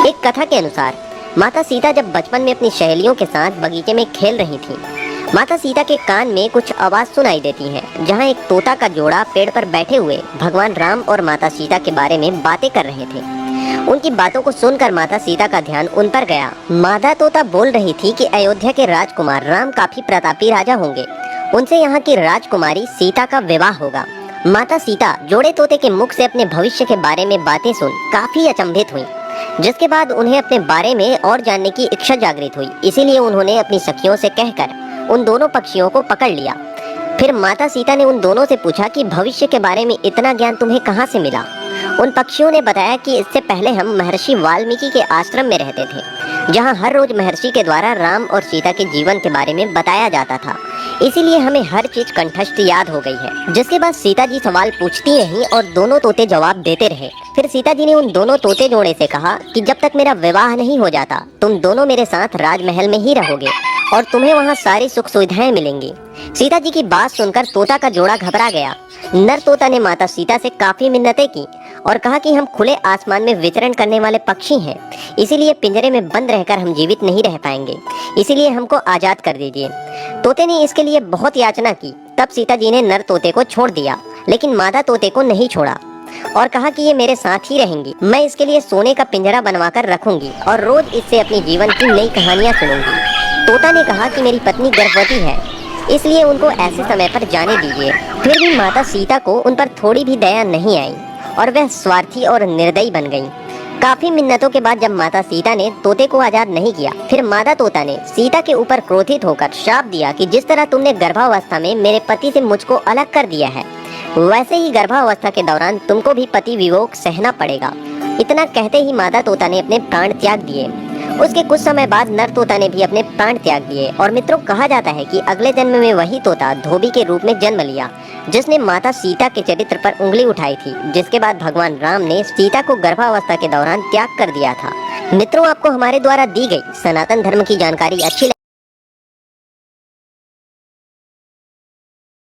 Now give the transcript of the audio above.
एक कथा के अनुसार माता सीता जब बचपन में अपनी सहेलियों के साथ बगीचे में खेल रही थीं, माता सीता के कान में कुछ आवाज सुनाई देती है, जहां एक तोता का जोड़ा पेड़ पर बैठे हुए भगवान राम और माता सीता के बारे में बातें कर रहे थे। उनकी बातों को सुनकर माता सीता का ध्यान उन पर गया। मादा तोता बोल रही थी कि अयोध्या के राजकुमार राम काफी प्रतापी राजा होंगे, उनसे यहाँ की राजकुमारी सीता का विवाह होगा। माता सीता जोड़े तोते के मुख से अपने भविष्य के बारे में बातें सुन काफी अचंभित हुई, जिसके बाद उन्हें अपने बारे में और जानने की इच्छा जागृत हुई। इसीलिए उन्होंने अपनी सखियों से कहकर उन दोनों पक्षियों को पकड़ लिया। फिर माता सीता ने उन दोनों से पूछा कि भविष्य के बारे में इतना ज्ञान तुम्हें कहाँ से मिला। उन पक्षियों ने बताया कि इससे पहले हम महर्षि वाल्मीकि के आश्रम में रहते थे, जहाँ हर रोज महर्षि के द्वारा राम और सीता के जीवन के बारे में बताया जाता था। इसीलिए हमें हर चीज कंठस्थ याद हो गई है। जिसके बाद सीता जी सवाल पूछती रहीं और दोनों तोते जवाब देते रहे। फिर सीता जी ने उन दोनों तोते जोड़े से कहा कि जब तक मेरा विवाह नहीं हो जाता, तुम दोनों मेरे साथ राजमहल में ही रहोगे और तुम्हें वहाँ सारी सुख सुविधाएं मिलेंगी। सीता जी की बात सुनकर तोता का जोड़ा घबरा गया। नर तोता ने माता सीता से काफी मिन्नतें की और कहा कि हम खुले आसमान में विचरण करने वाले पक्षी हैं, इसीलिए पिंजरे में बंद रहकर हम जीवित नहीं रह पाएंगे, इसीलिए हमको आजाद कर दीजिए। तोते ने इसके लिए बहुत याचना की। तब सीता जी ने नर तोते को छोड़ दिया, लेकिन मादा तोते को नहीं छोड़ा और कहा कि ये मेरे साथ ही रहेंगी। मैं इसके लिए सोने का पिंजरा बनवाकर रखूंगी और रोज इससे अपनी जीवन की नई कहानियां सुनूंगी। तोता ने कहा कि मेरी पत्नी गर्भवती है, इसलिए उनको ऐसे समय पर जाने दीजिए। फिर भी माता सीता को उन पर थोड़ी भी दया नहीं आई और वह स्वार्थी और निर्दयी बन गईं। काफी मिन्नतों के बाद जब माता सीता ने तोते को आजाद नहीं किया, फिर मादा तोता ने सीता के ऊपर क्रोधित होकर श्राप दिया कि जिस तरह तुमने गर्भावस्था में मेरे पति से मुझको अलग कर दिया है, वैसे ही गर्भावस्था के दौरान तुमको भी पति वियोग सहना पड़ेगा। इतना कहते ही मादा तोता ने अपने प्राण त्याग दिए। उसके कुछ समय बाद नर तोता ने भी अपने प्राण त्याग दिए और मित्रों, कहा जाता है कि अगले जन्म में वही तोता धोबी के रूप में जन्म लिया, जिसने माता सीता के चरित्र पर उंगली उठाई थी, जिसके बाद भगवान राम ने सीता को गर्भावस्था के दौरान त्याग कर दिया था। मित्रों, आपको हमारे द्वारा दी गई सनातन धर्म की जानकारी अच्छी